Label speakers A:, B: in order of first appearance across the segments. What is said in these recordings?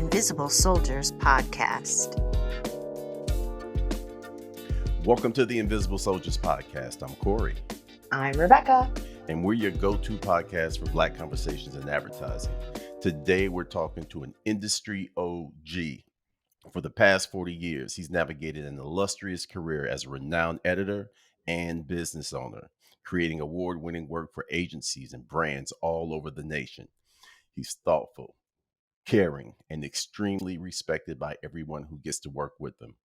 A: Invisible Soldiers podcast.
B: Welcome to the Invisible Soldiers podcast. I'm Corey.
A: I'm Rebecca.
B: And we're your go-to podcast for Black conversations in advertising. Today, we're talking to an industry OG. For the past 40 years, he's navigated an illustrious career as a renowned editor and business owner, creating award-winning work for agencies and brands all over the nation. He's thoughtful, caring, and extremely respected by everyone who gets to work with him.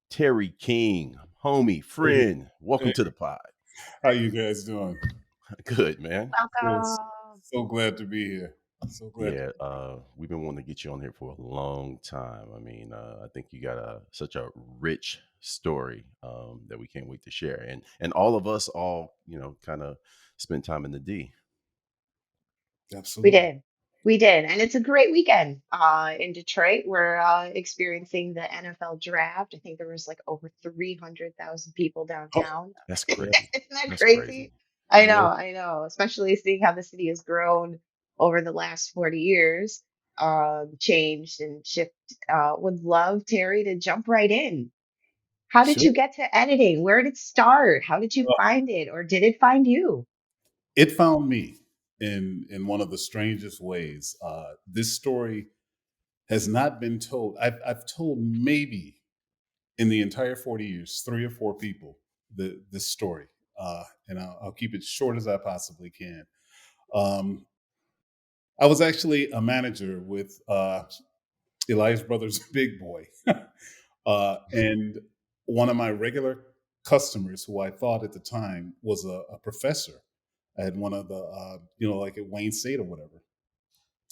B: Terry King, homie, friend, welcome to the pod.
C: How you guys doing?
B: Good, man.
A: Welcome.
C: So glad to be here. So glad.
B: We've been wanting to get you on here for a long time. I mean, I think you got such a rich story that we can't wait to share. And all of us kind of spent time in the D.
C: Absolutely.
A: We did. And it's a great weekend in Detroit. We're experiencing the NFL draft. I think there was like over 300,000 people downtown.
B: That's crazy.
A: Isn't that
B: That's
A: crazy? I know. Especially seeing how the city has grown over the last 40 years, changed and shifted. Would love Terry to jump right in. How did you get to editing? Where did it start? How did you find it? Or did it find you?
C: It found me in one of the strangest ways. This story has not been told. I've told maybe in the entire 40 years, 3 or 4 people this story. And I'll keep it short as I possibly can. I was actually a manager with Elias Brothers Big Boy. And one of my regular customers, who I thought at the time was a professor, I had one of the, like at Wayne State or whatever,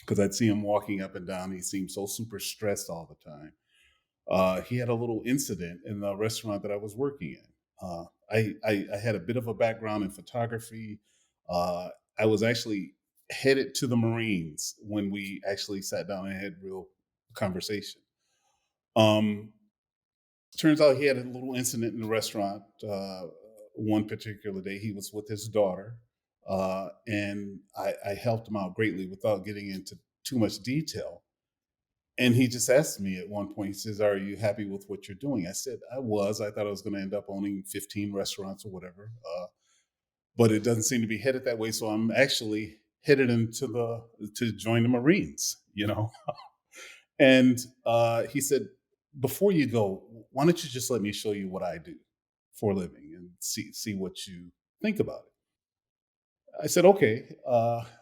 C: because I'd see him walking up and down. He seemed so super stressed all the time. He had a little incident in the restaurant that I was working in. I had a bit of a background in photography. I was actually headed to the Marines when we actually sat down and had real conversation. Turns out he had a little incident in the restaurant one particular day. He was with his daughter, and I helped him out greatly without getting into too much detail. And he just asked me at one point, he says, "Are you happy with what you're doing?" I said, I was. I thought I was going to end up owning 15 restaurants or whatever. But it doesn't seem to be headed that way. So I'm actually headed to join the Marines, And he said, "Before you go, why don't you just let me show you what I do for a living and see what you think about it?" I said, "Okay."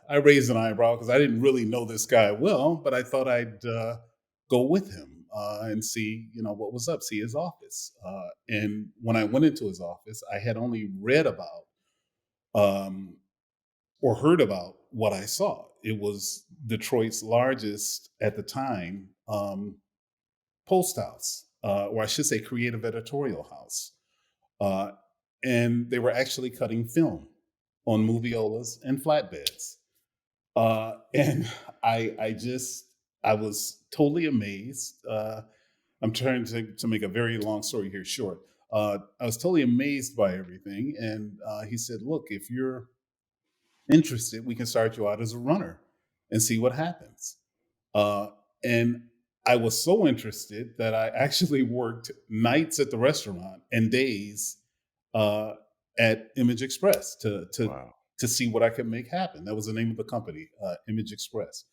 C: I raised an eyebrow because I didn't really know this guy well, but I thought I'd go with him and see, what was up, see his office. And when I went into his office, I had only read about or heard about what I saw. It was Detroit's largest, at the time, post house, or I should say creative editorial house. And they were actually cutting film on moviolas and flatbeds. And I was totally amazed. I'm trying to make a very long story here short. I was totally amazed by everything. And he said, "Look, if you're interested, we can start you out as a runner and see what happens." And I was so interested that I actually worked nights at the restaurant and days at Image Express to see what I could make happen. That was the name of the company, Image Express.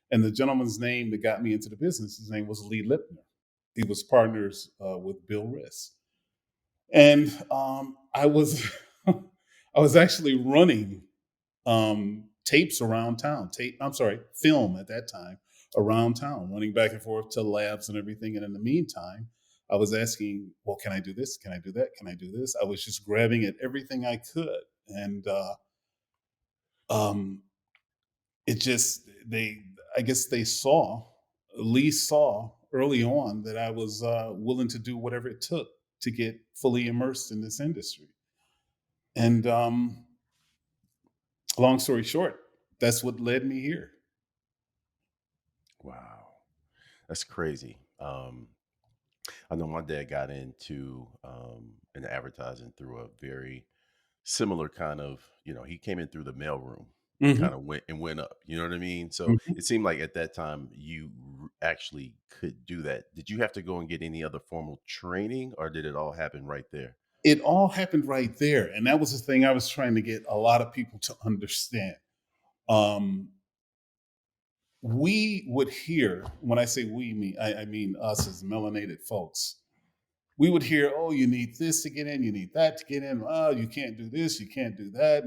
C: And the gentleman's name that got me into the business, his name was Lee Lipner. He was partners with Bill Riss. And I was I was actually running tapes around town, film at that time around town, running back and forth to labs and everything. And in the meantime, I was asking, well, can I do this? Can I do that? Can I do this? I was just grabbing at everything I could. And I guess Lee saw early on that I was willing to do whatever it took to get fully immersed in this industry. And long story short, that's what led me here.
B: Wow. That's crazy. I know my dad got into in advertising through a very similar kind of, he came in through the mailroom, kind of went up, you know what I mean? So it seemed like at that time you actually could do that? Did you have to go and get any other formal training, or did it all happen right there?
C: It all happened right there. And that was the thing I was trying to get a lot of people to understand. Um, we would hear, when I say we, I mean us as melanated folks, we would hear, oh, you need this to get in, you need that to get in. Oh, you can't do this, you can't do that.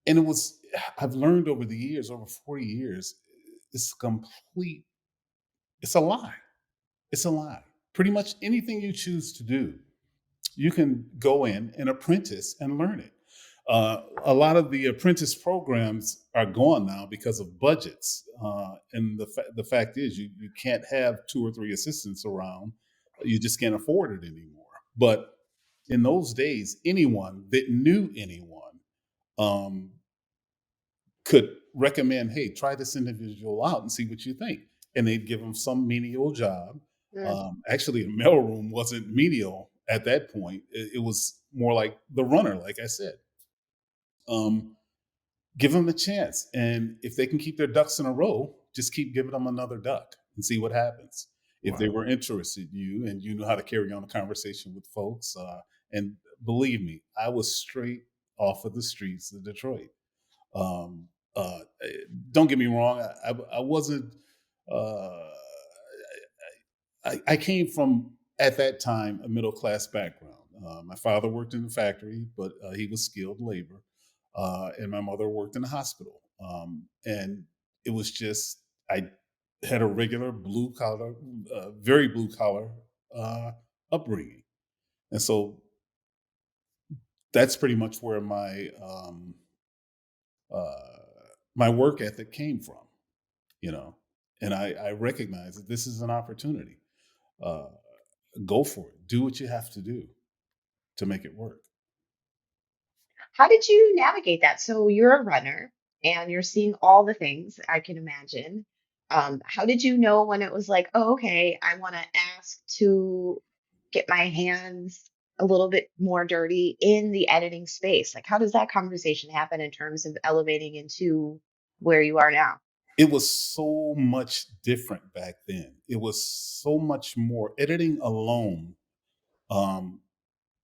C: And it was, I've learned over the years, over 40 years, it's complete, it's a lie. It's a lie. Pretty much anything you choose to do, you can go in and apprentice and learn it. A lot of the apprentice programs are gone now because of budgets. And the fact is, you can't have 2 or 3 assistants around. You just can't afford it anymore. But in those days, anyone that knew anyone um, could recommend, hey, try this individual out and see what you think. And they'd give them some menial job.
A: Mm.
C: Actually, a mailroom wasn't menial at that point. It was more like the runner, like I said. Give them a chance. And if they can keep their ducks in a row, just keep giving them another duck and see what happens. If they
B: Wow.
C: were interested in you and you know how to carry on a conversation with folks, and believe me, I was straight off of the streets of Detroit. Um, don't get me wrong, I wasn't. Uh, I came from at that time a middle class background. My father worked in the factory, but he was skilled labor, and my mother worked in the hospital. And it was just I had a regular blue collar, very blue collar upbringing, and so that's pretty much where uh, my work ethic came from. You know, and I recognize that this is an opportunity. Uh, Go for it. Do what you have to do to make it work.
A: How did you navigate that? So you're a runner and you're seeing all the things I can imagine. How did you know when it was like, oh, okay, I want to ask to get my hands a little bit more dirty in the editing space? Like, how does that conversation happen in terms of elevating into where you are now?
C: It was so much different back then. It was so much more. Editing alone um,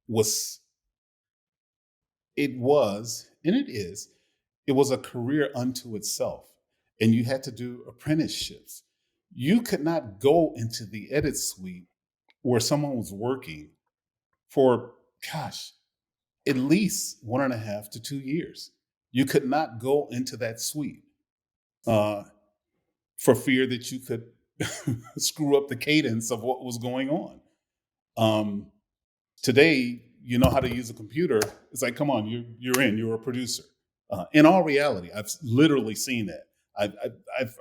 C: was, and it was a career unto itself. And you had to do apprenticeships. You could not go into the edit suite where someone was working for, gosh, at least 1.5 to 2 years. You could not go into that suite uh, for fear that you could screw up the cadence of what was going on. Um, Today, you know how to use a computer. It's like, come on, you're a producer. In all reality, I've literally seen that.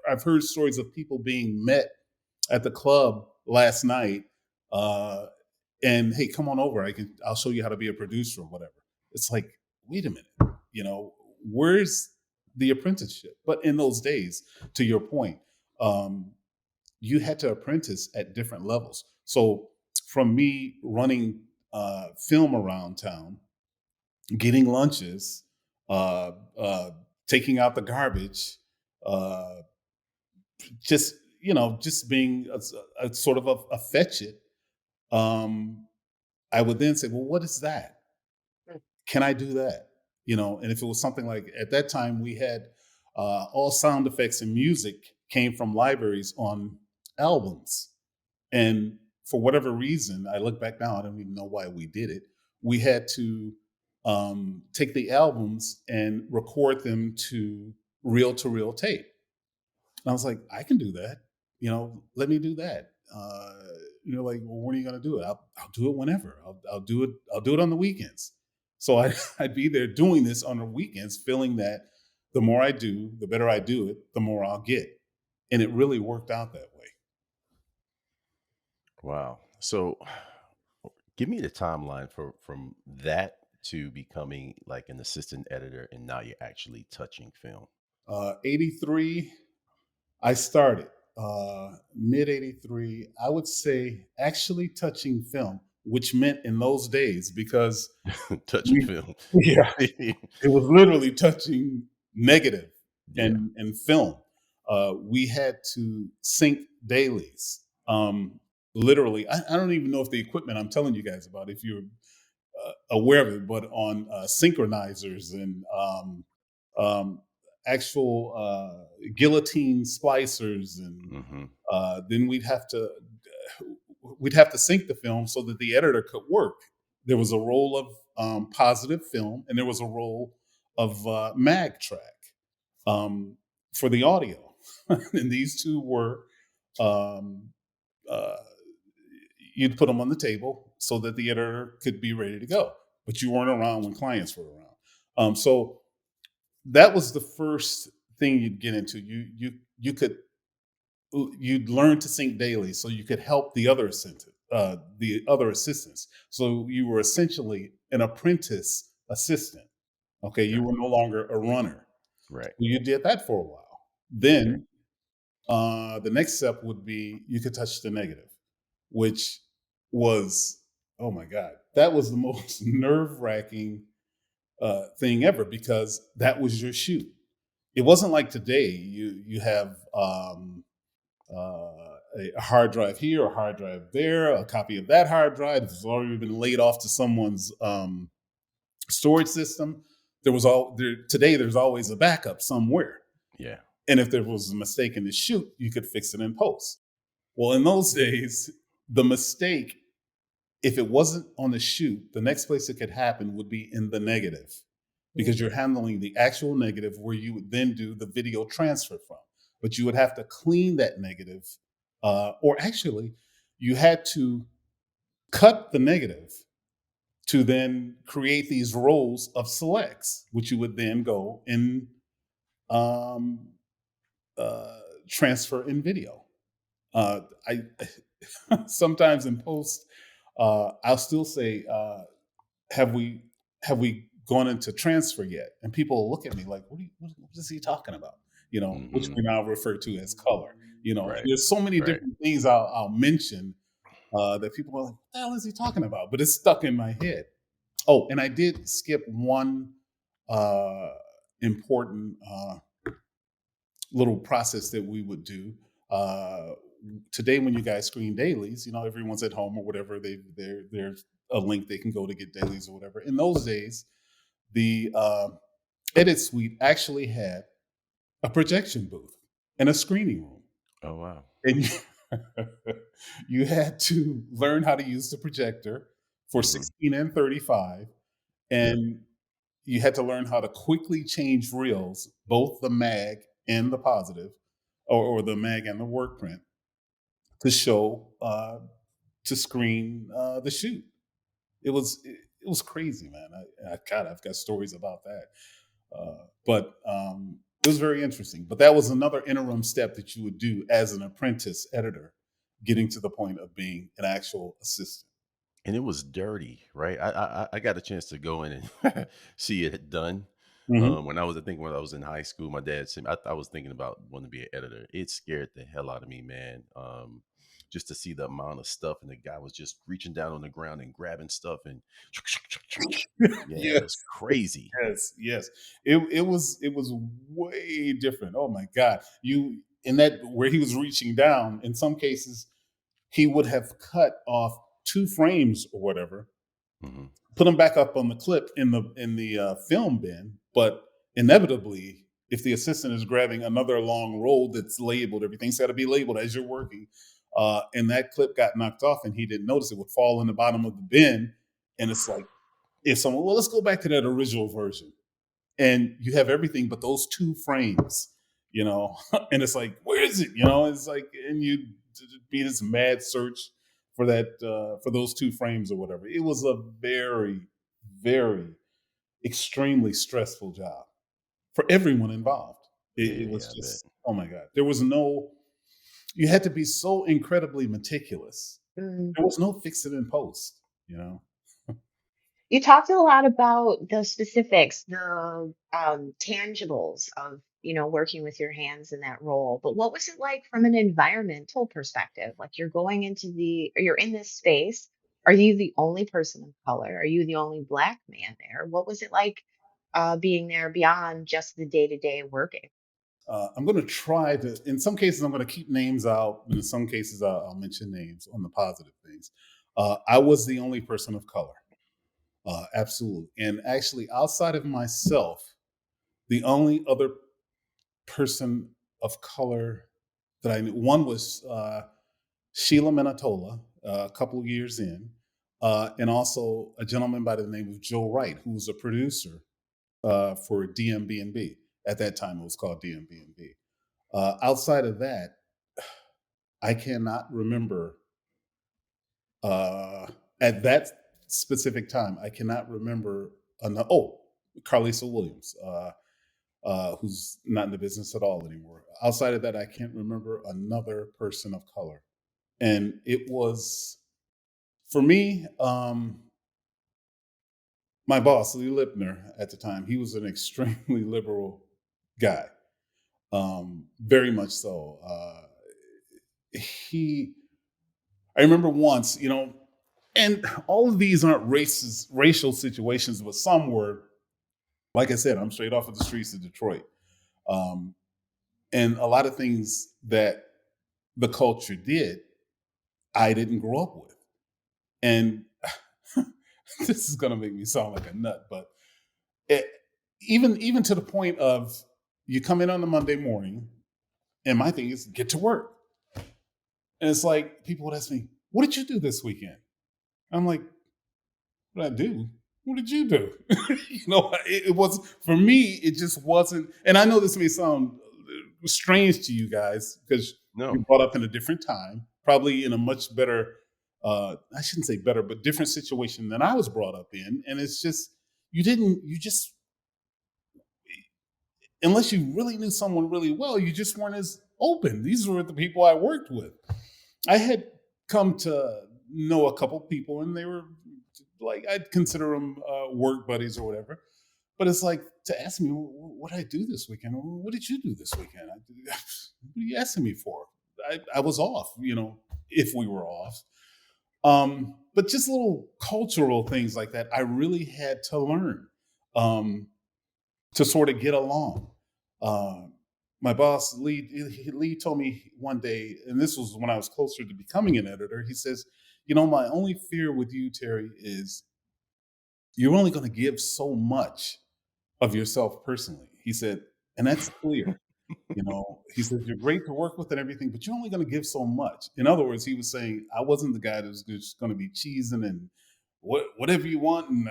C: I've heard stories of people being met at the club last night, uh, and hey, come on over. I'll show you how to be a producer or whatever. It's like, wait a minute, you know, where's the apprenticeship? But in those days, to your point, um, you had to apprentice at different levels. So from me running film around town, getting lunches, uh, uh, taking out the garbage, uh, just just being a sort of a fetch it. I would then say, well, what is that?
A: Mm.
C: Can I do that? And if it was something like at that time we had all sound effects and music came from libraries on albums. And for whatever reason, I look back now, I don't even know why we did it. We had to take the albums and record them to reel tape. And I was like, I can do that. Let me do that. Like, well, when are you going to do it? I'll do it whenever. I'll do it. I'll do it on the weekends. So I'd be there doing this on the weekends, feeling that the more I do, the better I do it, the more I'll get. And it really worked out that way.
B: Wow. So give me the timeline from that to becoming like an assistant editor, and now you're actually touching film.
C: 83, I started. Mid 83, I would say actually touching film, which meant in those days, because
B: Touching film.
C: yeah, it was literally touching negative
B: Yeah.
C: and film. we had to sync dailies. Literally, I don't even know if the equipment I'm telling you guys about, if you're aware of it, but on synchronizers and um, actual guillotine splicers, and
B: Mm-hmm.
C: then we'd have to sync the film so that the editor could work. There was a roll of positive film, and there was a roll of mag track um, for the audio, and these two were um, uh, you'd put them on the table so that the editor could be ready to go, but you weren't around when clients were around. So that was the first thing you'd get into. You'd learn to sync daily so you could help the other assistants. So you were essentially an apprentice assistant. Okay, you
B: Got
C: were no longer a runner.
B: right.
C: You did that for a while.
B: Okay.
C: Then the next step would be you could touch the negative, which was, oh my God, that was the most nerve wracking thing ever, because that was your shoot. It wasn't like today. You have a hard drive here, a hard drive there, a copy of that hard drive. It's already been laid off to someone's storage system. Today. There's always a backup somewhere,
B: Yeah.
C: and if there was a mistake in the shoot, you could fix it in post. Well, in those days, the mistake, if it wasn't on the shoot, the next place it could happen would be in the negative, because you're handling the actual negative where you would then do the video transfer from. But you would have to clean that negative, or actually, you had to cut the negative to then create these rows of selects, which you would then go and um, uh, transfer in video. I sometimes in post, I'll still say, "Have we have we gone into transfer yet?" And people will look at me like, what is he talking about?" Which
B: Mm-hmm.
C: we now refer to as color. And
B: Right.
C: there's so many
B: Right.
C: different things I'll mention that people are like, "What the hell is he talking about?" But it's stuck in my head. Oh, and I did skip one uh, important little process that we would do. Uh, Today, when you guys screen dailies, everyone's at home or whatever. There's a link they can go to get dailies or whatever. In those days, the edit suite actually had a projection booth and a screening room,
B: Oh wow.
C: and you had to learn how to use the projector for
B: Mm-hmm.
C: 16 and 35,
B: Yep.
C: and you had to learn how to quickly change reels, both the mag and the positive, or the mag and the work print, to show to screen the shoot. It was crazy, man. God, I've got stories about that. But it was very interesting. But that was another interim step that you would do as an apprentice editor, getting to the point of being an actual assistant.
B: And it was dirty, right? I got a chance to go in and see it done.
C: Hmm.
B: When I was in high school, my dad said I was thinking about wanting to be an editor. It scared the hell out of me, man. Just to see the amount of stuff, and the guy was just reaching down on the ground and grabbing stuff, and yeah, it was
C: Yes.
B: crazy.
C: Yes, yes. It was way different. Oh my God. You in that where he was reaching down, in some cases, he would have cut off 2 frames or whatever,
B: Hmm.
C: put them back up on the clip in the film bin, but inevitably, if the assistant is grabbing another long roll that's labeled, everything's got to be labeled as you're working. And that clip got knocked off, and he didn't notice it would fall in the bottom of the bin, and it's like, if someone, well, let's go back to that original version, and you have everything but those 2 frames, and it's like, where is it? It's like, and you be this mad search for that, for those 2 frames or whatever. It was a very, very extremely stressful job for everyone involved. It
B: Yeah,
C: was
B: I bet.
C: just, oh my God, there was no, you had to be so incredibly meticulous.
A: Mm.
C: There was no fix it in post, you know.
A: You talked a lot about the specifics, the tangibles of, working with your hands in that role. But what was it like from an environmental perspective? Like you're in this space. Are you the only person of color? Are you the only Black man there? What was it like being there beyond just the day-to-day working?
C: I'm going to try to, in some cases, I'm going to keep names out, but in some cases, I'll mention names on the positive things. I was the only person of color. Absolutely. And actually, outside of myself, the only other person of color that I knew, one was Sheila Minatola, a couple of years in, and also a gentleman by the name of Joe Wright, who was a producer for DMB&B. At that time, it was called DMB&B. Outside of that, I cannot remember uh, at that specific time. I cannot remember. Carlisa Williams, who's not in the business at all anymore. Outside of that, I can't remember another person of color. And it was, for me, my boss, Lee Lipner, at the time, he was an extremely liberal guy, very much so. I remember once, and all of these aren't racial situations, but some were. Like I said, I'm straight off of the streets of Detroit, and a lot of things that the culture did, I didn't grow up with, and this is going to make me sound like a nut, but it, even to the point of you come in on a Monday morning, and my thing is get to work, and it's like people would ask me, "What did you do this weekend?" I'm like, "What did I do? What did you do?" It was, for me. It just wasn't. And I know this may sound strange to you guys because you
B: No.
C: brought up in a different time, probably in a much better. I shouldn't say better, but different situation than I was brought up in. And it's just you just unless you really knew someone really well, you just weren't as open. These were the people I worked with. I had come to know a couple people, and they were like, I'd consider them work buddies or whatever. But it's like, to ask me, what did I do this weekend? What did you do this weekend? What are you asking me for? I was off, if we were off. But just little cultural things like that, I really had to learn to sort of get along. My boss, Lee told me one day, and this was when I was closer to becoming an editor, he says, my only fear with you, Terry, is you're only going to give so much of yourself personally. He said, and that's clear. He said, you're great to work with and everything, but you're only going to give so much. In other words, he was saying, I wasn't the guy that was just going to be cheesing and whatever you want. And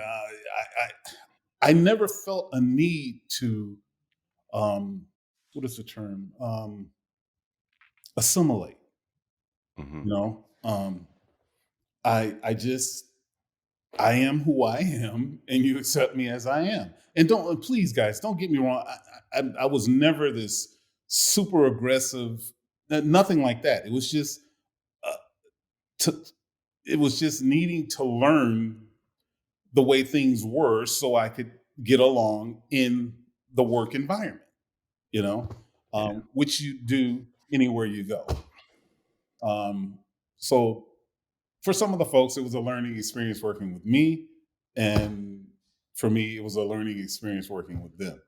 C: I never felt a need to, what is the term? Assimilate.
B: Mm-hmm.
C: I just, I am who I am, and you accept me as I am. And please, guys, don't get me wrong. I was never this super aggressive, nothing like that. It was just, to, it was just needing to learn the way things were so I could get along in the work environment, which you do anywhere you go. So for some of the folks, it was a learning experience working with me. And for me, it was a learning experience working with them.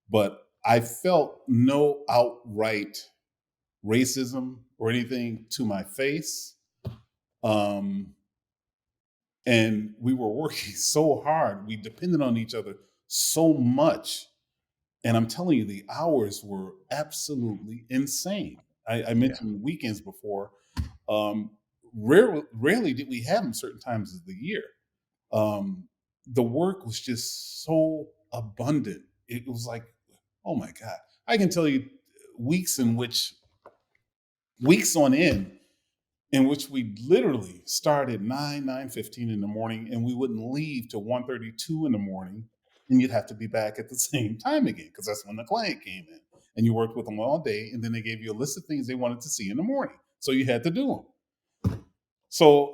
C: But I felt no outright racism or anything to my face. And we were working so hard. We depended on each other so much. And I'm telling you, the hours were absolutely insane. I mentioned weekends before. Rarely did we have them certain times of the year. The work was just so abundant. It was like, oh my God. I can tell you weeks on end, in which we literally started 9:15 in the morning, and we wouldn't leave till 1:32 in the morning, and you'd have to be back at the same time again, because that's when the client came in. And you worked with them all day, and then they gave you a list of things they wanted to see in the morning. So you had to do them. So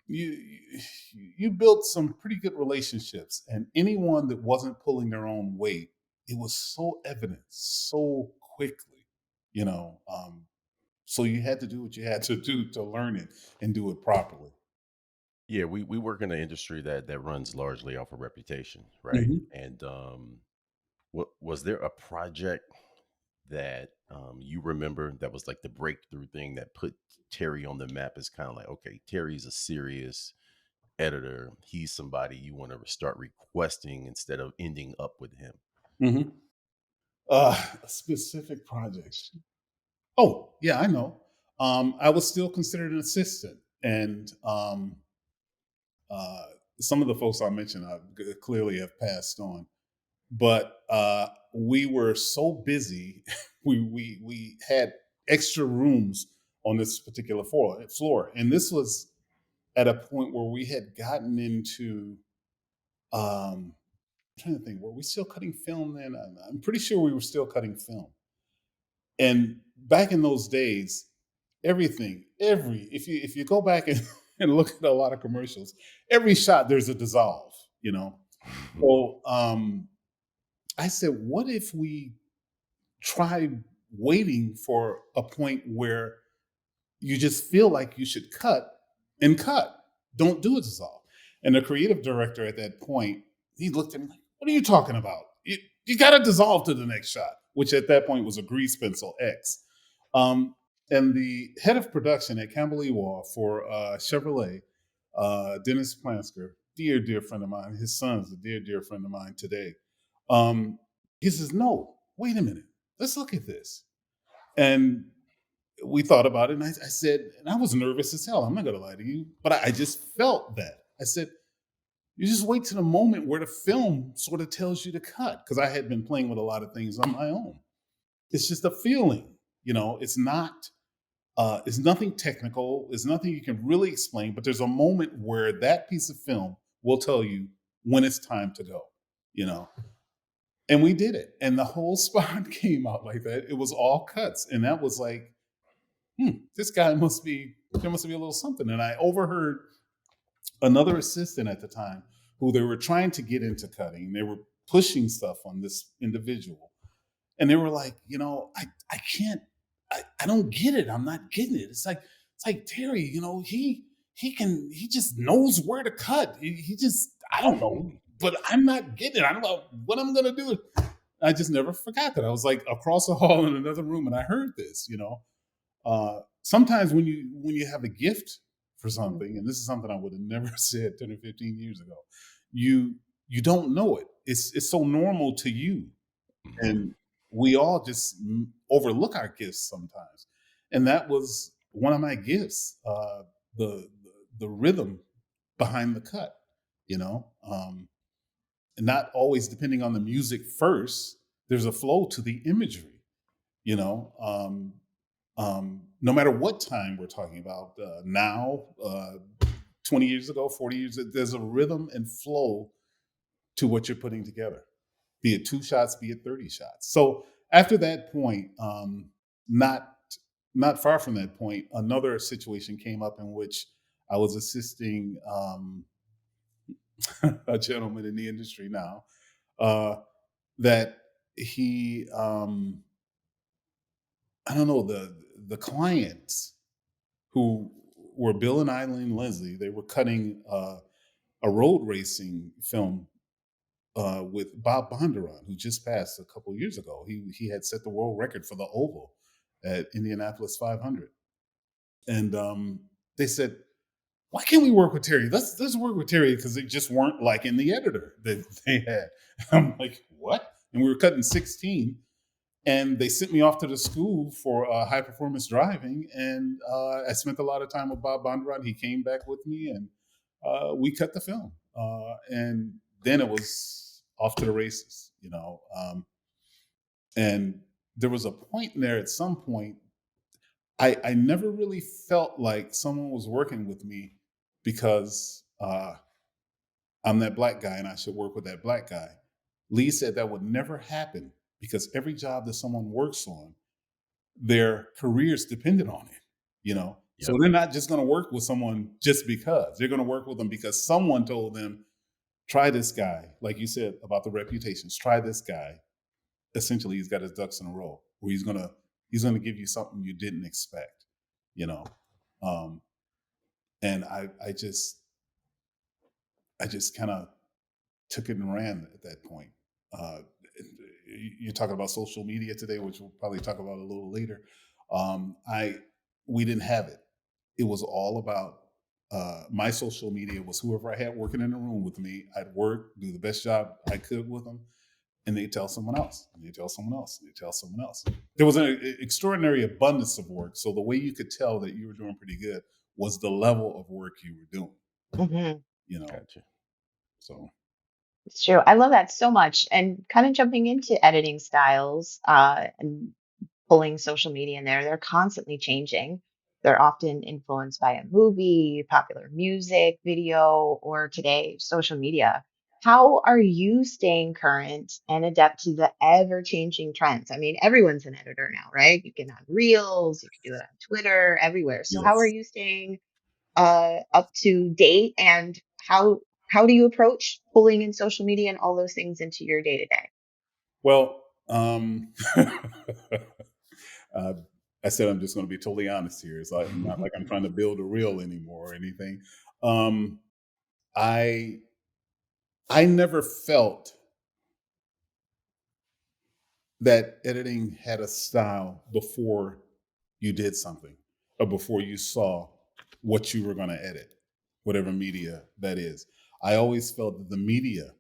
C: you built some pretty good relationships, and anyone that wasn't pulling their own weight, it was so evident so quickly, so you had to do what you had to do to learn it and do it properly.
B: Yeah, we work in an industry that runs largely off of reputation, right?
C: Mm-hmm.
B: And what was there a project that you remember that was like the breakthrough thing that put Terry on the map? Is kind of like, okay, Terry's a serious editor. He's somebody you want to start requesting instead of ending up with him.
C: Mm-hmm. A specific project. Oh, yeah, I know. I was still considered an assistant, and uh, some of the folks I mentioned clearly have passed on. But we were so busy, we had extra rooms on this particular floor, and this was at a point where we had gotten into. I'm trying to think, were we still cutting film then? I'm pretty sure we were still cutting film. And back in those days, if you go back and, and look at a lot of commercials, every shot there's a dissolve, you know. So I said, what if we try waiting for a point where you just feel like you should cut and cut. Don't do a dissolve. And the creative director at that point, he looked at me like, what are you talking about? You got to dissolve to the next shot, which at that point was a grease pencil X. And the head of production at Campbell Ewald for Chevrolet, Dennis Plansker, dear friend of mine, his son's a dear friend of mine today. He says, no, wait a minute, let's look at this. And we thought about it, and I said, and I was nervous as hell. I'm not going to lie to you, but I just felt that. I said, you just wait to the moment where the film sort of tells you to cut, because I had been playing with a lot of things on my own. It's just a feeling, you know. It's not. It's nothing technical. It's nothing you can really explain. But there's a moment where that piece of film will tell you when it's time to go, you know. And we did it, and the whole spot came out like that. It was all cuts, and that was like, this guy there must be a little something. And I overheard another assistant at the time who they were trying to get into cutting. They were pushing stuff on this individual. And they were like, you know, I can't, I don't get it. I'm not getting it. It's like Terry, you know, he just knows where to cut. He just, I don't know, but I'm not getting it. I don't know what I'm going to do. I just never forgot that. I was like across the hall in another room and I heard this, you know. Sometimes when you have a gift for something, and this is something I would have never said 10 or 15 years ago, you don't know it. It's so normal to you, and we all just overlook our gifts sometimes. And that was one of my gifts, the the rhythm behind the cut, you know, and not always depending on the music first. There's a flow to the imagery, you know. No matter what time we're talking about, now, 20 years ago, 40 years, there's a rhythm and flow to what you're putting together, be it 2 shots, be it 30 shots. So after that point, not far from that point, another situation came up in which I was assisting a gentleman in the industry now, that he, I don't know, the clients who were Bill and Eileen Leslie. They were cutting a road racing film with Bob Bondurant, who just passed a couple years ago. He had set the world record for the oval at Indianapolis 500, and they said, "Why can't we work with Terry? Let's work with Terry," because they just weren't liking the editor that they had. I'm like, "What?" And we were cutting 16. And they sent me off to the school for high performance driving, and I spent a lot of time with Bob Bondurant. He came back with me, and we cut the film, and then it was off to the races, you know. And there was a point in there at some point. I never really felt like someone was working with me because I'm that black guy and I should work with that black guy. Lee said that would never happen because every job that someone works on, their careers dependent on it, you know.
B: Yep.
C: So they're not just going to work with someone just because. They're going to work with them because someone told them, try this guy, like you said about the reputations, try this guy. Essentially, he's got his ducks in a row, where he's gonna give you something you didn't expect, you know. And I just kind of took it and ran at that point. you're talking about social media today, which we'll probably talk about a little later. I We didn't have it. It was all about my social media was whoever I had working in the room with me. I'd work, do the best job I could with them, and they tell someone else, and they tell someone else, and they tell someone else. There was an extraordinary abundance of work. So the way you could tell that you were doing pretty good was the level of work you were doing,
A: Hmm.
C: you know.
B: Gotcha.
C: So
A: It's true. I love that so much. And kind of jumping into editing styles, and pulling social media in there, they're constantly changing. They're often influenced by a movie, popular music, video, or today, social media. How are you staying current and adapt to the ever changing trends? I mean, everyone's an editor now, right? You can have reels, you can do it on Twitter, everywhere. So how are
C: yes.
A: you staying up to date, and how do you approach pulling in social media and all those things into your day to day?
C: Well, uh, I said I'm just going to be totally honest here. It's like not like I'm trying to build a reel anymore or anything. Um, I I never felt that editing had a style before you did something or before you saw what you were going to edit, whatever media that is. I always felt that the media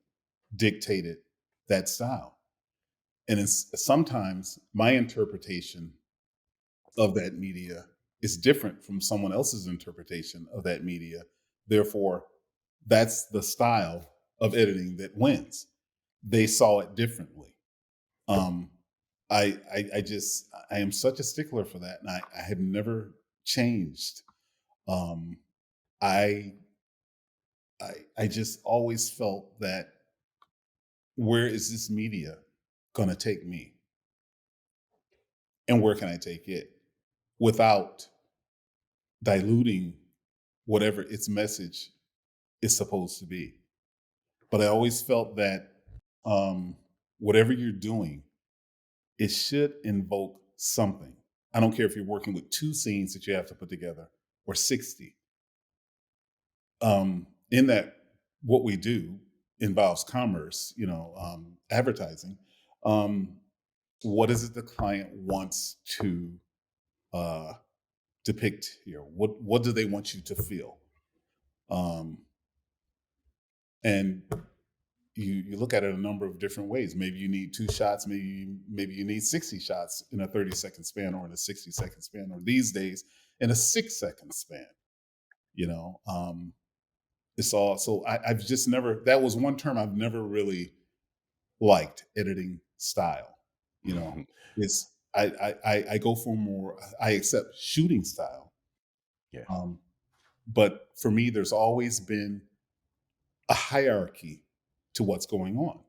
C: dictated that style. And sometimes my interpretation of that media is different from someone else's interpretation of that media. Therefore, that's the style of editing that wins. They saw it differently. Um, I am such a stickler for that, and I have never changed. Um, I I just always felt that where is this media gonna take me, and where can I take it without diluting whatever its message is supposed to be. But I always felt that um, whatever you're doing, it should invoke something. I don't care if you're working with 2 scenes that you have to put together or 60. In that, what we do involves commerce, advertising. Um, what is it the client wants to uh, depict here? What do they want you to feel? Um, and you look at it a number of different ways. Maybe you need 2 shots, maybe you need 60 shots in a 30-second span or in a 60-second span, or these days in a 6-second span. You know, it's all so I've just never that was one term I've never really liked, editing style. You know, it's I go for more I accept shooting style.
B: Yeah.
C: Um, but for me, there's always been a hierarchy to what's going on.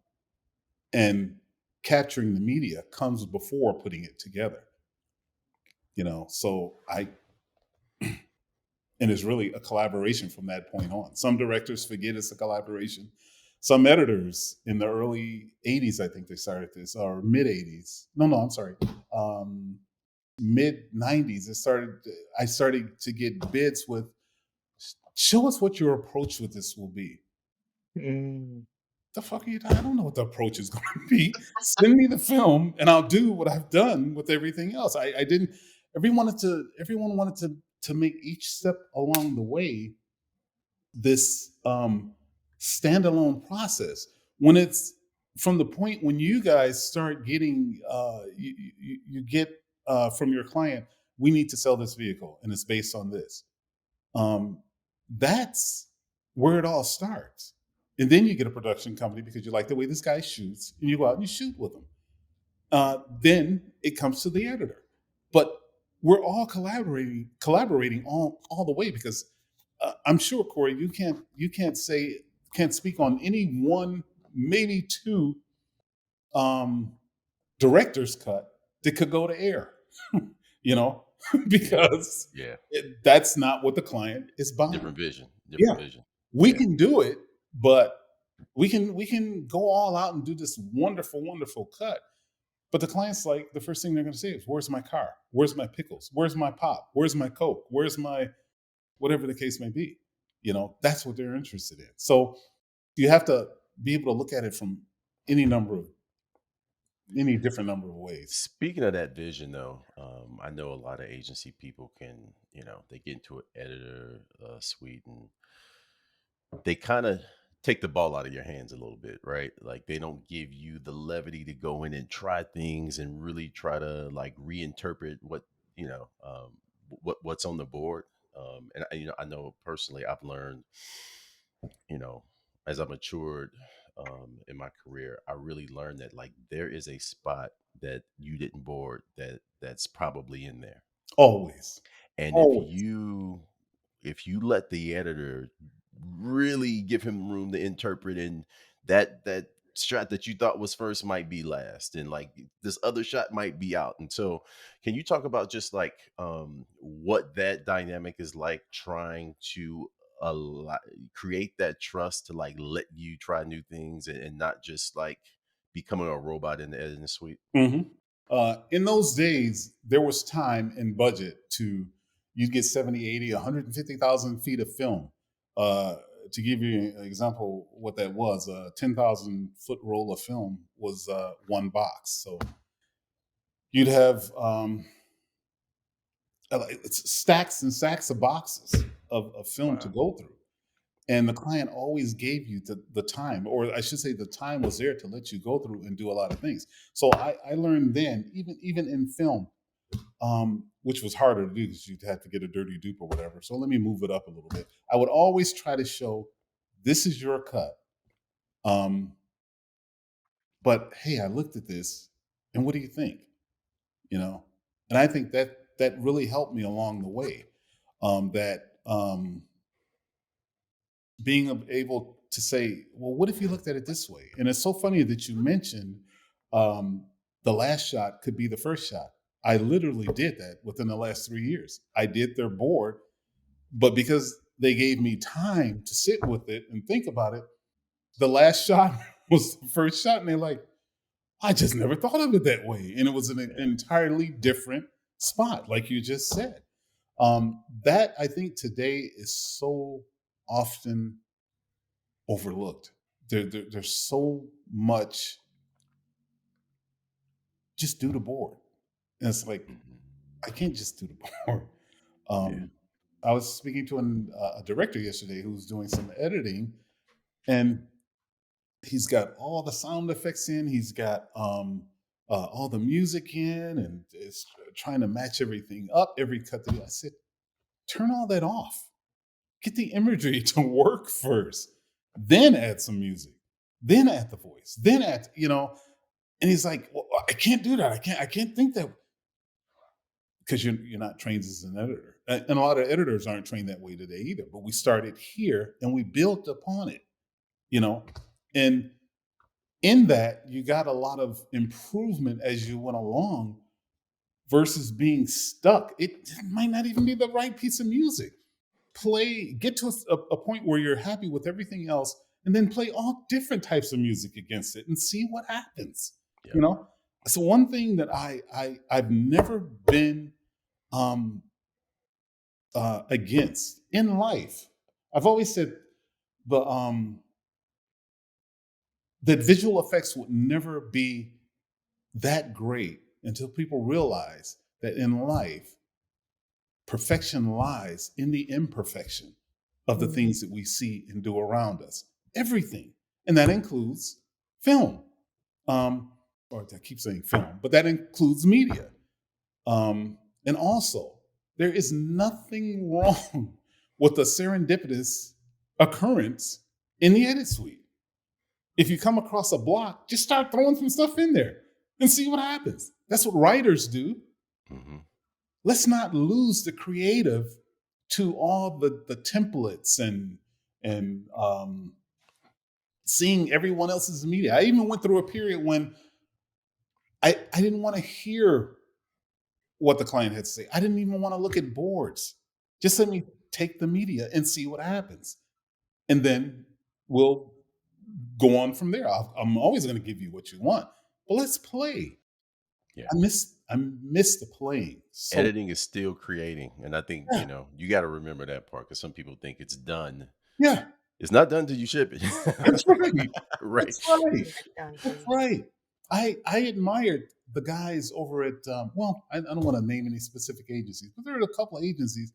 C: And capturing the media comes before putting it together. So and it's really a collaboration from that point on. Some directors forget it's a collaboration. Some editors in the early 80s, I think they started this, or mid 80s. No, I'm sorry. Mid 90s, I started to get bids with, show us what your approach with this will be.
A: Mm.
C: The fuck are you doing? I don't know what the approach is going to be. Send me the film and I'll do what I've done with everything else. I didn't, everyone wanted to make each step along the way this standalone process. When it's from the point when you guys start getting, you get from your client, we need to sell this vehicle and it's based on this. Um, that's where it all starts. And then you get a production company because you like the way this guy shoots, and you go out and you shoot with him. Then it comes to the editor. But we're all collaborating all the way because I'm sure, Corey, you can't speak on any one, maybe two director's cut that could go to air, you know, because
B: Yeah.
C: that's not what the client is buying.
B: Different vision.
C: Yeah.
B: Different vision.
C: We
B: Yeah.
C: can do it, but we can go all out and do this wonderful, wonderful cut. But the client's like, the first thing they're going to say is, "Where's my car? Where's my pickles? Where's my pop? Where's my Coke? Where's my whatever the case may be?" That's what they're interested in. So you have to be able to look at it from any number of any different number of ways.
B: Speaking of that vision, though, I know a lot of agency people can, they get into an editor suite and they kind of take the ball out of your hands a little bit, right? Like they don't give you the levity to go in and try things and really try to like reinterpret what, what's on the board. And I know personally, I've learned, you know, as I matured in my career, I really learned that like there is a spot that you didn't board that's probably in there.
C: Always,
B: And
C: always.
B: if you let the editor really give him room to interpret, and that shot that you thought was first might be last, and like this other shot might be out. And so can you talk about just like what that dynamic is like, trying to create that trust to like let you try new things, and not just like becoming a robot in the editing suite?
C: Hmm. In those days, there was time and budget to you'd get 70, 80, 150,000 feet of film. Uh, to give you an example, what that was, a 10,000 foot roll of film was one box. So you'd have it's stacks and stacks of boxes of film to
B: Wow.
C: go through. And the client always gave you the time, or I should say the time was there to let you go through and do a lot of things. So I learned then, even in film, which was harder to do because you'd have to get a dirty dupe or whatever. So let me move it up a little bit. I would always try to show this is your cut. Um, but hey, I looked at this, and what do you think? You know, and I think that really helped me along the way. That being able to say, well, what if you looked at it this way? And it's so funny that you mentioned um, the last shot could be the first shot. I literally did that within the last 3 years. I did their board, but because they gave me time to sit with it and think about it, the last shot was the first shot. And they're like, I just never thought of it that way. And it was an
B: Yeah.
C: entirely different spot, like you just said. That I think today is so often overlooked. There's so much just do the board. And it's like,
B: Mhm.
C: I can't just do the board.
B: Yeah.
C: Um, I was speaking to a director yesterday who's doing some editing, and he's got all the sound effects in, he's got all the music in, and is trying to match everything up, every cut to do. I said, turn all that off. Get the imagery to work first, then add some music, then add the voice, then add, and he's like, well, I can't do that. I can't think that because you're not trained as an editor. And a lot of editors aren't trained that way today either. But we started here and we built upon it, you know. And in that, you got a lot of improvement as you went along versus being stuck. It might not even be the right piece of music. Get to a point where you're happy with everything else, and then play all different types of music against it and see what happens.
B: Yeah.
C: You know. So one thing that I've never been um, against in life, I've always said the that visual effects would never be that great until people realize that in life perfection lies in the imperfection of the
A: Mhm.
C: things that we see and do around us. Everything. And that includes film. Um, or I keep saying film, but that includes media. And also, there is nothing wrong with a serendipitous occurrence in the edit suite. If you come across a block, just start throwing some stuff in there and see what happens. That's what writers do.
B: Hmm.
C: Let's not lose the creative to all the templates and seeing everyone else's media. I even went through a period when I didn't want to hear what the client had to say. I didn't even want to look at boards. Just let me take the media and see what happens. And then we'll go on from there. I'm always going to give you what you want, but let's play.
B: Yeah.
C: I miss the playing. So
B: Editing is still creating. And I think,
C: yeah,
B: you got to remember that part, because some people think it's done.
C: yeah,
B: It's not done till you ship it.
C: that's right.
B: Right.
C: That's right.
A: Not done till
C: That's
A: you ship.
C: right. I admired the guys over at well, I don't want to name any specific agencies, but there are a couple of agencies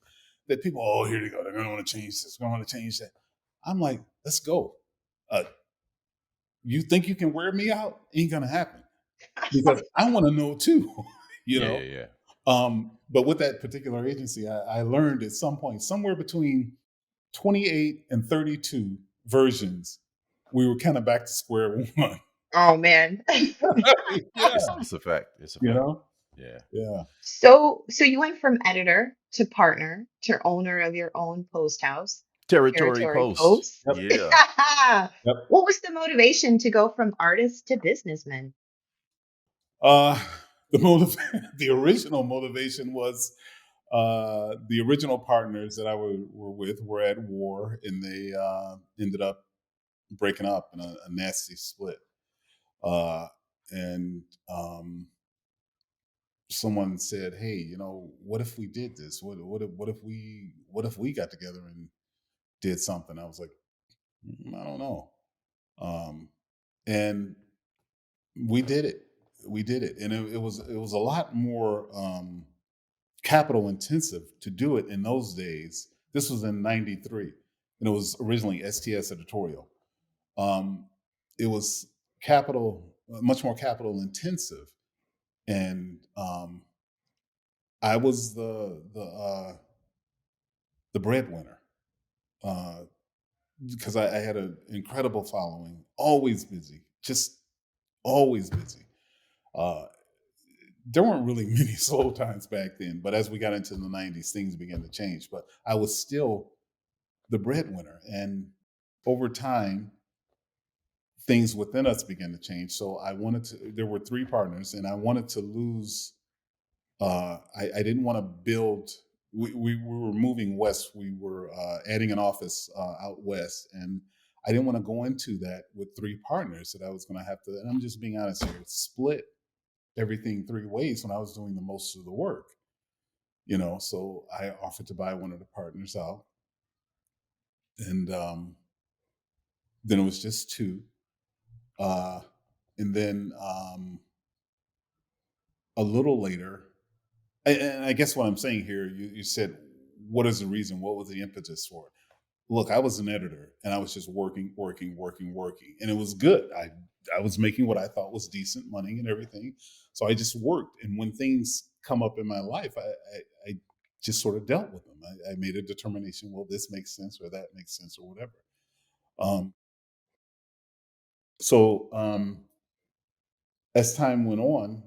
C: that people, oh, here they go, they're going to want to change this, going to want to change that. I'm like, let's go. Uh, you think you can wear me out? Ain't gonna happen, because I want to know too. you
B: Yeah,
C: know.
B: yeah, yeah.
C: But with that particular agency, I learned at some point, somewhere between 28 and 32 versions, we were kind of back to square one.
A: Oh man.
C: yeah,
B: It's a fact. It's a
C: you
B: fact.
C: know.
B: Yeah.
C: Yeah.
A: So you went from editor to partner to owner of your own post house,
B: Territory
A: Territory
B: Post.
A: Post.
C: Yep.
B: Yeah.
C: Yep.
A: What was the motivation to go from artist to businessman?
C: Uh, the original motivation was the original partners that I were with were at war, and they ended up breaking up in a nasty split. And someone said, "Hey, what if we did this? What if we got together and did something?" I was like, I don't know. And we did it. We did it, and it was a lot more capital intensive to do it in those days. This was in '93, and it was originally STS Editorial. Um, it was much more capital intensive, and I was the breadwinner, because I had an incredible following, always busy, just always busy. Uh, there weren't really many slow times back then, but as we got into the '90s, things began to change. But I was still the breadwinner, and over time, things within us began to change. So I wanted to. There were three partners, and I wanted to lose. I didn't want to build. We were moving west. We were adding an office out west, and I didn't want to go into that with three partners. That I was going to have to. And I'm just being honest here. Split everything three ways when I was doing the most of the work. So I offered to buy one of the partners out, and then it was just two, and then a little later, and I guess what I'm saying here, you said, what is the reason? What was the impetus for it? Look, I was an editor, and I was just working, working, working, working, and it was good. I was making what I thought was decent money and everything, so I just worked. And when things come up in my life, I just sort of dealt with them. I made a determination. Well, this makes sense, or that makes sense, or whatever. Um, so as time went on,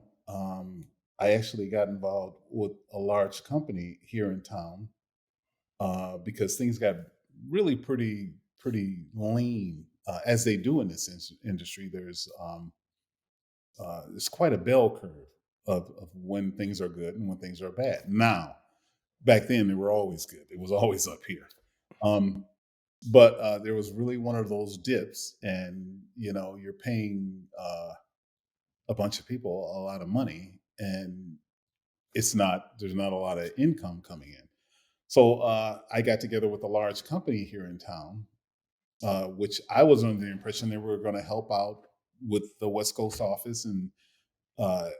C: I actually got involved with a large company here in town, because things got really pretty lean, as they do in this industry. There's quite a bell curve of when things are good and when things are bad. Now, back then they were always good. It was always up here. Um, but there was really one of those dips, and you're paying a bunch of people a lot of money, and there's not a lot of income coming in. So I got together with a large company here in town, which I was under the impression they were going to help out with the West Coast office and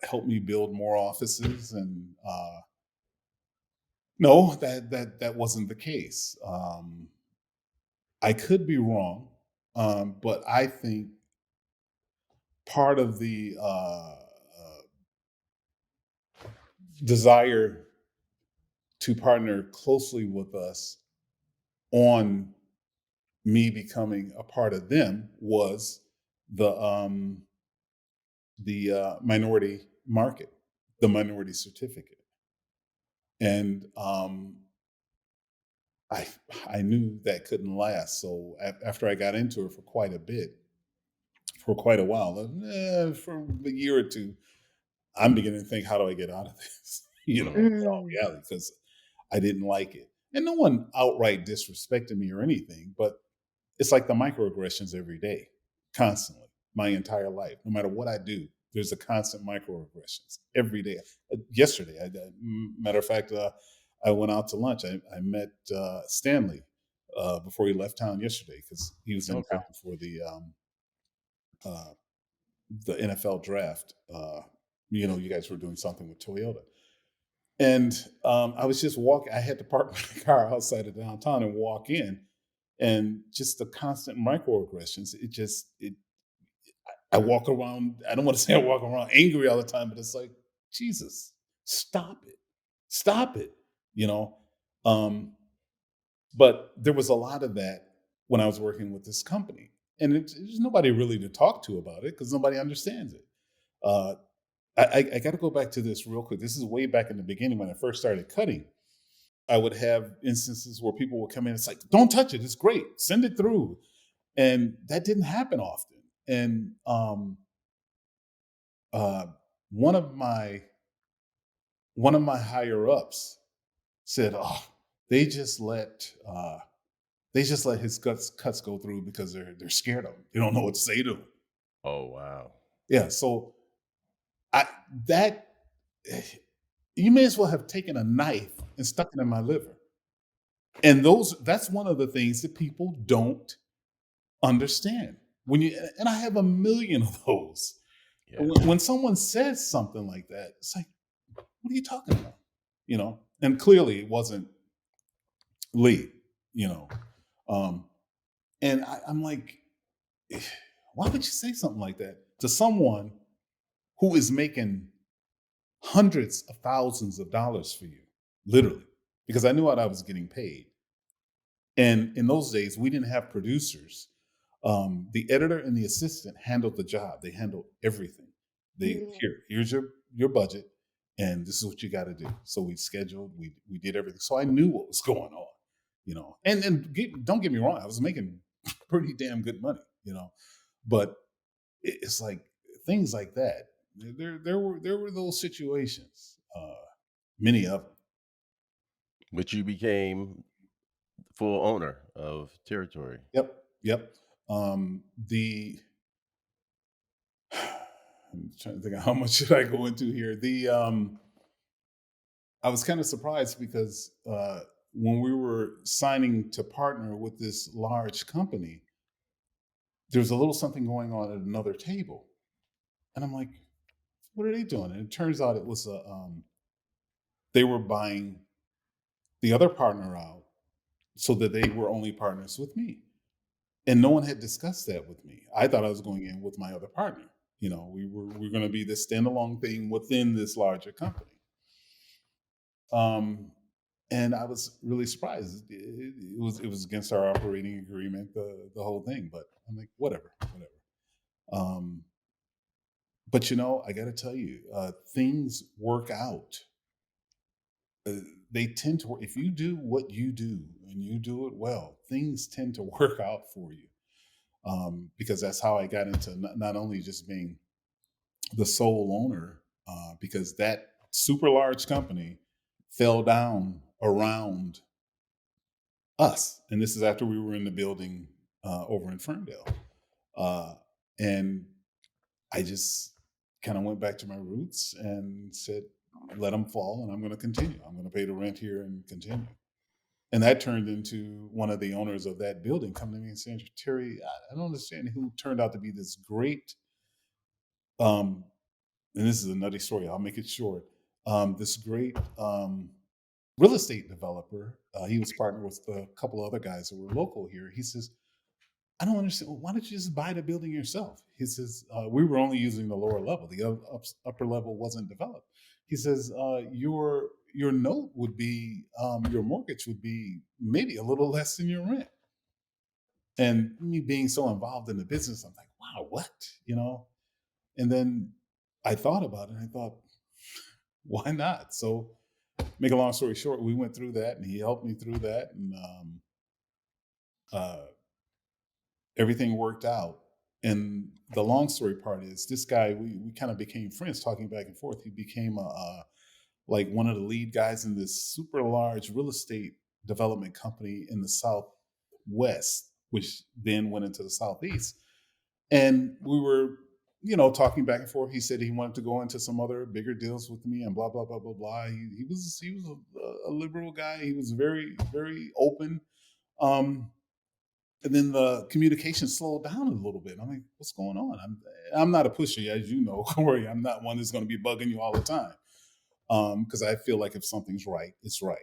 C: help me build more offices. And no, that wasn't the case. I could be wrong, but I think part of the desire to partner closely with us on me becoming a part of them was the minority market, the minority certificate, and I I knew that couldn't last. So after I got into it for quite a bit, for quite a while, for a year or two, I'm beginning to think, how do I get out of this? In all
A: Mm.
C: reality, because I didn't like it, and no one outright disrespected me or anything, but it's like the microaggressions every day, constantly, my entire life. No matter what I do, there's a constant microaggressions every day. Yesterday, matter of fact, I went out to lunch. I met Stanley before he left town yesterday, because he was in
B: Okay.
C: town for the uh, the NFL draft. You guys were doing something with Toyota. And I was just walking. I had to park my car outside of downtown and walk in, and just the constant microaggressions. I walk around. I don't want to say I walk around angry all the time, but it's like, Jesus, stop it, stop it. You know. Um, but there was a lot of that when I was working with this company, and there's nobody really to talk to about it because nobody understands it. Uh, I got to go back to this real quick. This is way back in the beginning when I first started cutting. I would have instances where people would come in. It's like, don't touch it. It's great. Send it through, and that didn't happen often. And uh, one of my higher ups said, "Oh, they just let his cuts go through because they're scared of him. They don't know what to say to him."
B: Oh, wow.
C: Yeah. So I that you may as well have taken a knife and stuck it in my liver. And that's one of the things that people don't understand. And I have a million of those.
B: Yeah.
C: When someone says something like that, it's like, what are you talking about? And clearly it wasn't Lee, you know. And I'm like, why would you say something like that to someone who is making hundreds of thousands of dollars for you, literally? Because I knew what I was getting paid. And in those days, we didn't have producers. The editor and the assistant handled the job. They handled everything. Here's your budget, and this is what you got to do. So we scheduled, we did everything. So I knew what was going on, And don't get me wrong, I was making pretty damn good money, But it's like things like that. There were those situations, many of them.
B: But you became full owner of territory.
C: Yep. The I'm trying to think of how much should I go into here. I was kind of surprised because when we were signing to partner with this large company, there was a little something going on at another table, and I'm like, "What are they doing?" And it turns out it was they were buying the other partner out so that they were only partners with me. And no one had discussed that with me. I thought I was going in with my other partner. We were going to be this standalone thing within this larger company. And I was really surprised. It was against our operating agreement, the whole thing. But I'm like, whatever. But I got to tell you, things work out. They tend to, if you do what you do and you do it well, things tend to work out for you. Because that's how I got into not only just being the sole owner, because that super large company fell down around us. And this is after we were in the building over in Ferndale. And I just kind of went back to my roots and said, let them fall, and I'm going to continue. I'm going to pay the rent here and continue. And that turned into one of the owners of that building coming to me and saying, Terry, I don't understand, who turned out to be this great, and this is a nutty story, I'll make it short, this great real estate developer. He was partnered with a couple other guys that were local here. He says, I don't understand. Why don't you just buy the building yourself? He says, we were only using the lower level. The upper level wasn't developed. He says, your note would be, your mortgage would be maybe a little less than your rent. And me being so involved in the business, I'm like, wow, what? And then I thought about it and I thought, why not? So make a long story short, we went through that and he helped me through that. And everything worked out. And the long story part is this guy, we kind of became friends talking back and forth. He became like one of the lead guys in this super large real estate development company in the Southwest, which then went into the Southeast. And we were, talking back and forth. He said he wanted to go into some other bigger deals with me and blah, blah, blah, blah, blah. He was a liberal guy. He was very, very open. And then the communication slowed down a little bit. I'm like, what's going on? I'm not a pusher, as you know, Corey. I'm not one that's going to be bugging you all the time. Because I feel like if something's right, it's right,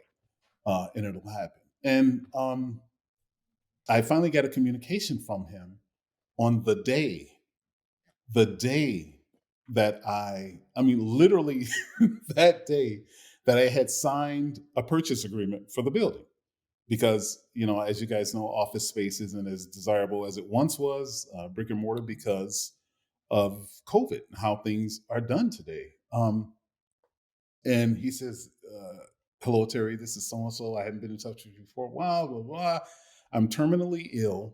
C: and it'll happen. And I finally got a communication from him on the day that I mean, literally that day that I had signed a purchase agreement for the building. Because, as you guys know, office space isn't as desirable as it once was, brick and mortar, because of COVID and how things are done today. And he says, hello, Terry, this is so-and-so. I hadn't been in touch with you for a while, blah, blah. I'm terminally ill,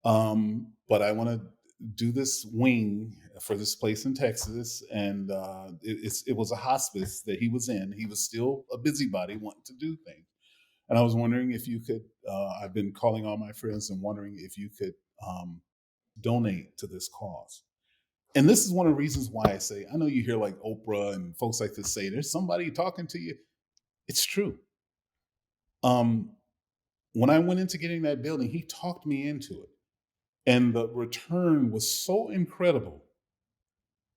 C: but I want to do this wing for this place in Texas. And it was a hospice that he was in. He was still a busybody wanting to do things. And I was wondering if you could, I've been calling all my friends and wondering if you could donate to this cause. And this is one of the reasons why I say, I know you hear like Oprah and folks like this say, there's somebody talking to you. It's true. When I went into getting that building, he talked me into it. And the return was so incredible.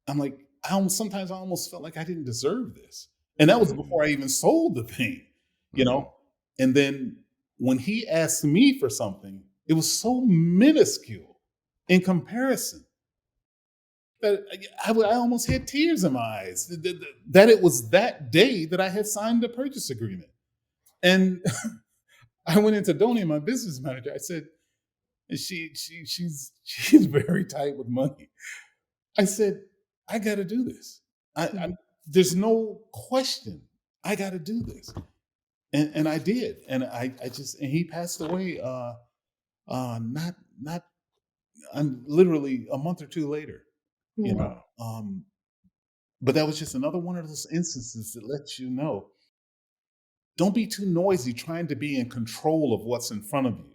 C: I'm like, sometimes I almost felt like I didn't deserve this. And that was before I even sold the thing, you know? And then when he asked me for something, it was so minuscule in comparison that I almost had tears in my eyes, that it was that day that I had signed the purchase agreement. And I went into Donnie, my business manager. I said, and she's very tight with money. I said, I got to do this. There's no question. I got to do this. And I did. And and he passed away, I'm literally a month or two later, you know. But that was just another one of those instances that lets you know, don't be too noisy trying to be in control of what's in front of you.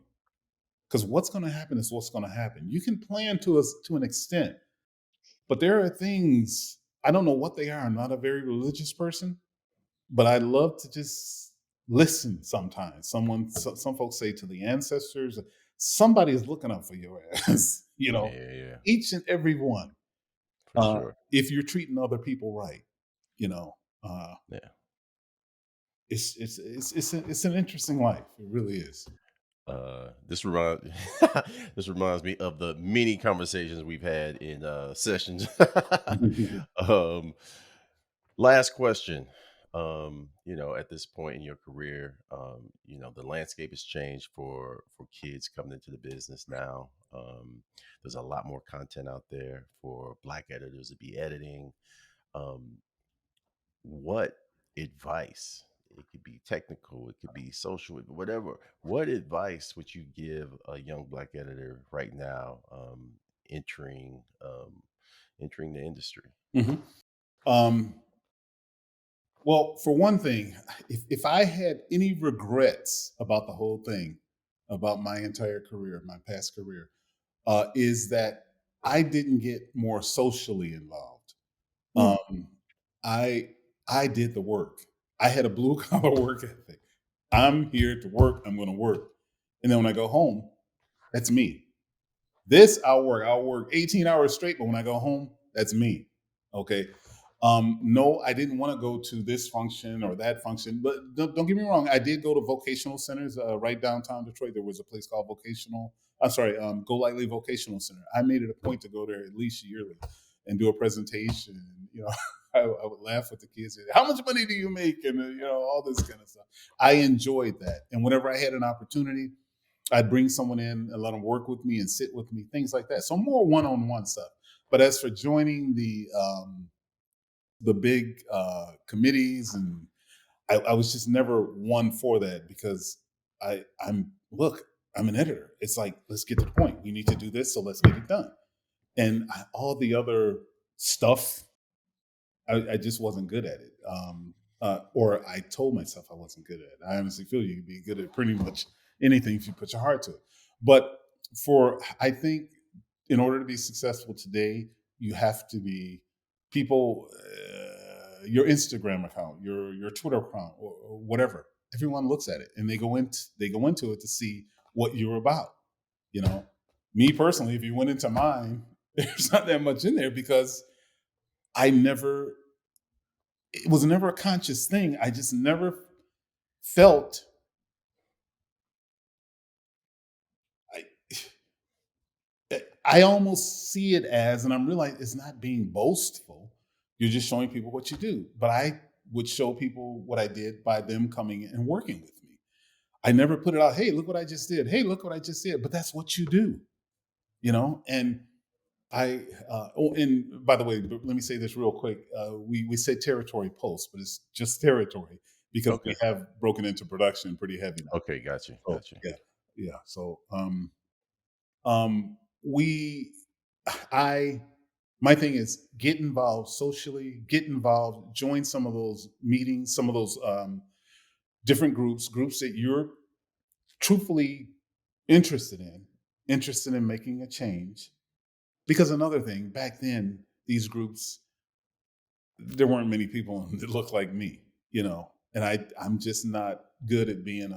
C: Because what's going to happen is what's going to happen. You can plan to an extent, but there are things, I don't know what they are. I'm not a very religious person, but I love to just listen sometimes. Some folks say to the ancestors, somebody is looking up for your ass, each and every one.
B: For sure.
C: If you're treating other people right, it's an interesting life. It really is.
B: This reminds me of the many conversations we've had in sessions. Last question. At this point in your career, the landscape has changed for kids coming into the business now. There's a lot more content out there for Black editors to be editing. What advice? It could be technical, it could be social, whatever. What advice would you give a young Black editor right now, entering the industry?
C: Well, for one thing, if I had any regrets about the whole thing, about my entire career, my past career, is that I didn't get more socially involved. I did the work. I had a blue collar work ethic. I'm here to work. I'm going to work. And then when I go home, that's me. This I'll work 18 hours straight, but when I go home, that's me. Okay. No, I didn't want to go to this function or that function, but don't get me wrong. I did go to vocational centers right downtown Detroit. There was a place called Go Lightly Vocational Center. I made it a point to go there at least yearly and do a presentation. I would laugh with the kids. How much money do you make? And all this kind of stuff. I enjoyed that. And whenever I had an opportunity, I'd bring someone in and let them work with me and sit with me, things like that. So more one-on-one stuff. But as for joining the big committees, and I was just never one for that, because I'm an editor. It's like, let's get to the point. We need to do this, so let's get it done. And all the other stuff, I just wasn't good at it. Or I told myself I wasn't good at it. I honestly feel you can be good at pretty much anything if you put your heart to it. But I think in order to be successful today, you have to be people, your Instagram account, your Twitter account, or whatever. Everyone looks at it and they go into it to see what you're about. You know, me personally, if you went into mine, there's not that much in there because it was never a conscious thing. I just never felt, I almost see it as, and I'm realizing it's not being boastful. You're just showing people what you do. But I would show people what I did by them coming and working with me. I never put it out, hey, look what I just did. Hey, look what I just did. But that's what you do, And and by the way, let me say this real quick. We say territory post, but it's just territory because
B: Okay.
C: we have broken into production pretty heavy now.
B: Okay, got you.
C: So, yeah. So, my thing is get involved socially, get involved, join some of those meetings, some of those different groups that you're truthfully interested in making a change. Because another thing, back then, these groups, there weren't many people that looked like me, and I'm just not good at being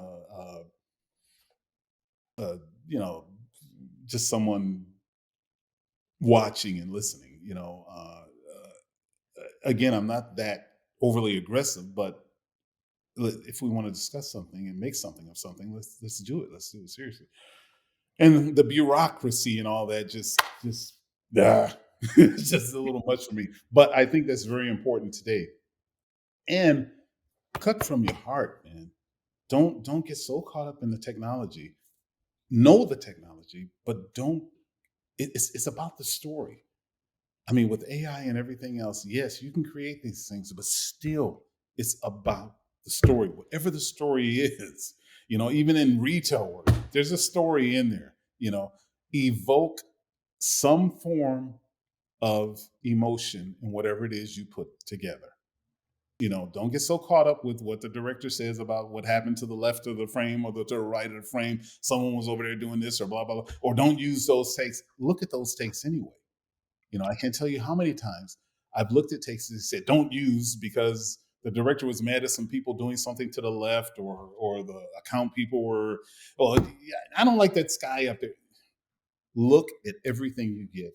C: just someone watching and listening. Again, I'm not that overly aggressive, but if we want to discuss something and make something of something, let's do it. Let's do it seriously. And the bureaucracy and all that just it's just a little much for me. But I think that's very important today. And cut from your heart, man. Don't get so caught up in the technology. Know the technology, but don't. It's about the story. I mean, with AI and everything else, yes, you can create these things, but still, it's about the story. Whatever the story is, even in retail work, there's a story in there. Evoke some form of emotion in whatever it is you put together. Don't get so caught up with what the director says about what happened to the left of the frame or to the right of the frame. Someone was over there doing this or blah, blah, blah. Or don't use those takes. Look at those takes anyway. I can't tell you how many times I've looked at takes and said, don't use because the director was mad at some people doing something to the left or the account people were, I don't like that sky up there. Look at everything you get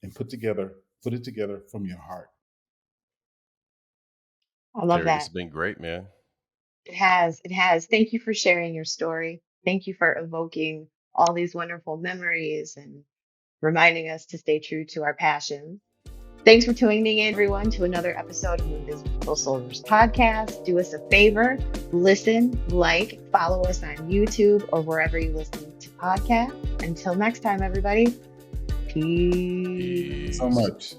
C: and put it together from your heart.
A: I love
B: Terry,
A: that.
B: this has been great, man.
A: It has. It has. Thank you for sharing your story. Thank you for evoking all these wonderful memories and reminding us to stay true to our passions. Thanks for tuning in, everyone, to another episode of the Invisible Soldiers podcast. Do us a favor, listen, follow us on YouTube or wherever you listen to podcasts. Until next time, everybody. Peace.
C: So much.